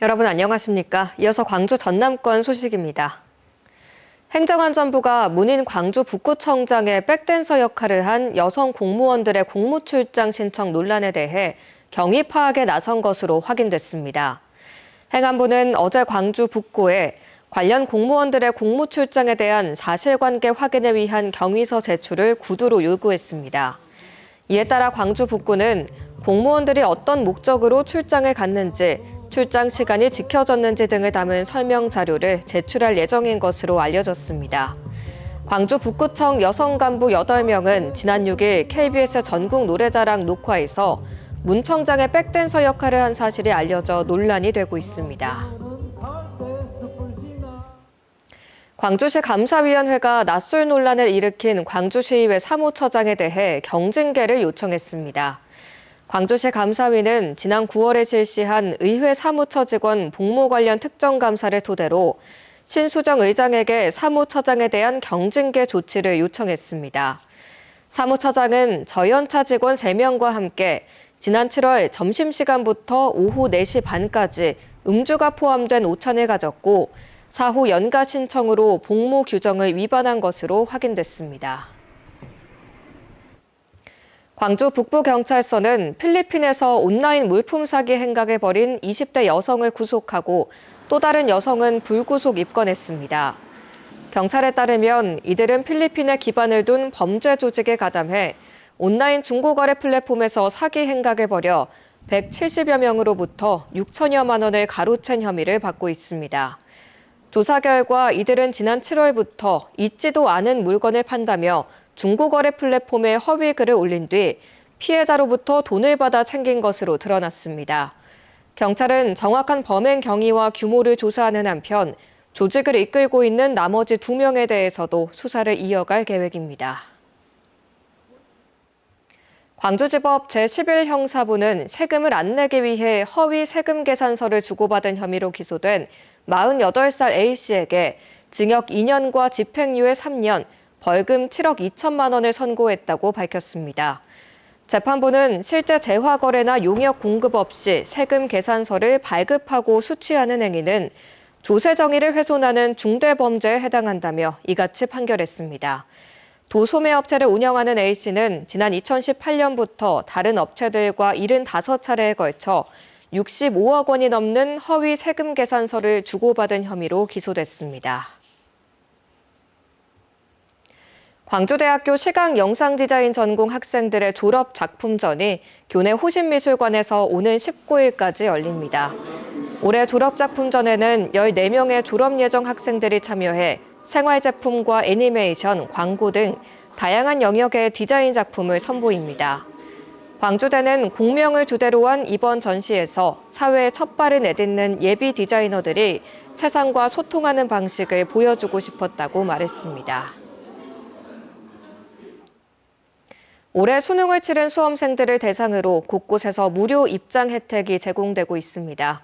여러분 안녕하십니까? 이어서 광주 전남권 소식입니다. 행정안전부가 문인 광주 북구청장의 백댄서 역할을 한 여성 공무원들의 공무출장 신청 논란에 대해 경위 파악에 나선 것으로 확인됐습니다. 행안부는 어제 광주 북구에 관련 공무원들의 공무출장에 대한 사실관계 확인을 위한 경위서 제출을 구두로 요구했습니다. 이에 따라 광주 북구는 공무원들이 어떤 목적으로 출장을 갔는지, 출장 시간이 지켜졌는지 등을 담은 설명 자료를 제출할 예정인 것으로 알려졌습니다. 광주 북구청 여성 간부 8명은 지난 6일 KBS 전국 노래자랑 녹화에서 문 청장의 백댄서 역할을 한 사실이 알려져 논란이 되고 있습니다. 광주시 감사위원회가 낯설 논란을 일으킨 광주시의회 사무처장에 대해 경징계를 요청했습니다. 광주시 감사위는 지난 9월에 실시한 의회 사무처 직원 복무 관련 특정 감사를 토대로 신수정 의장에게 사무처장에 대한 경징계 조치를 요청했습니다. 사무처장은 저연차 직원 3명과 함께 지난 7월 점심시간부터 오후 4시 반까지 음주가 포함된 오찬을 가졌고 사후 연가 신청으로 복무 규정을 위반한 것으로 확인됐습니다. 광주 북부경찰서는 필리핀에서 온라인 물품 사기 행각을 벌인 20대 여성을 구속하고 또 다른 여성은 불구속 입건했습니다. 경찰에 따르면 이들은 필리핀에 기반을 둔 범죄 조직에 가담해 온라인 중고거래 플랫폼에서 사기 행각을 벌여 170여 명으로부터 6천여만 원을 가로챈 혐의를 받고 있습니다. 조사 결과 이들은 지난 7월부터 있지도 않은 물건을 판다며 중고거래 플랫폼에 허위 글을 올린 뒤 피해자로부터 돈을 받아 챙긴 것으로 드러났습니다. 경찰은 정확한 범행 경위와 규모를 조사하는 한편 조직을 이끌고 있는 나머지 2명에 대해서도 수사를 이어갈 계획입니다. 광주지법 제11형사부는 세금을 안 내기 위해 허위 세금 계산서를 주고받은 혐의로 기소된 48살 A씨에게 징역 2년과 집행유예 3년, 벌금 7억 2천만 원을 선고했다고 밝혔습니다. 재판부는 실제 재화거래나 용역 공급 없이 세금 계산서를 발급하고 수취하는 행위는 조세정의를 훼손하는 중대범죄에 해당한다며 이같이 판결했습니다. 도소매업체를 운영하는 A씨는 지난 2018년부터 다른 업체들과 75차례에 걸쳐 65억 원이 넘는 허위 세금 계산서를 주고받은 혐의로 기소됐습니다. 광주대학교 시각영상디자인 전공 학생들의 졸업 작품전이 교내 호신미술관에서 오는 19일까지 열립니다. 올해 졸업작품전에는 14명의 졸업 예정 학생들이 참여해 생활제품과 애니메이션, 광고 등 다양한 영역의 디자인 작품을 선보입니다. 광주대는 공명을 주대로 한 이번 전시에서 사회에 첫 발을 내딛는 예비 디자이너들이 세상과 소통하는 방식을 보여주고 싶었다고 말했습니다. 올해 수능을 치른 수험생들을 대상으로 곳곳에서 무료 입장 혜택이 제공되고 있습니다.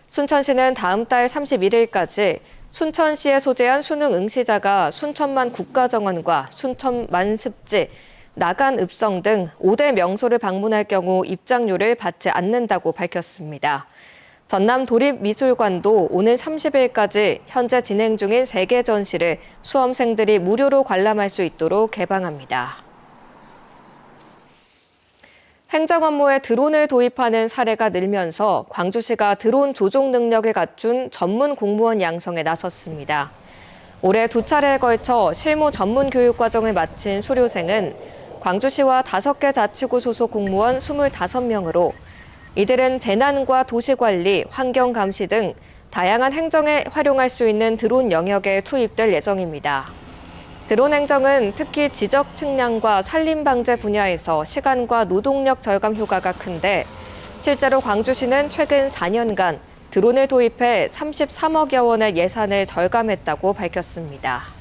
순천시는 다음 달 31일까지 순천시에 소재한 수능 응시자가 순천만 국가정원과 순천만 습지, 나간 읍성 등 5대 명소를 방문할 경우 입장료를 받지 않는다고 밝혔습니다. 전남 도립미술관도 오는 30일까지 현재 진행 중인 3개 전시를 수험생들이 무료로 관람할 수 있도록 개방합니다. 행정 업무에 드론을 도입하는 사례가 늘면서 광주시가 드론 조종 능력을 갖춘 전문 공무원 양성에 나섰습니다. 올해 2차례에 걸쳐 실무 전문 교육 과정을 마친 수료생은 광주시와 5개 자치구 소속 공무원 25명으로 이들은 재난과 도시관리, 환경감시 등 다양한 행정에 활용할 수 있는 드론 영역에 투입될 예정입니다. 드론 행정은 특히 지적 측량과 산림 방제 분야에서 시간과 노동력 절감 효과가 큰데 실제로 광주시는 최근 4년간 드론을 도입해 33억여 원의 예산을 절감했다고 밝혔습니다.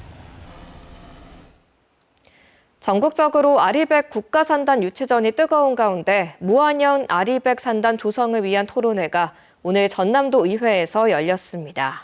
전국적으로 아리백 국가산단 유치전이 뜨거운 가운데 무한연 아리백 산단 조성을 위한 토론회가 오늘 전남도 의회에서 열렸습니다.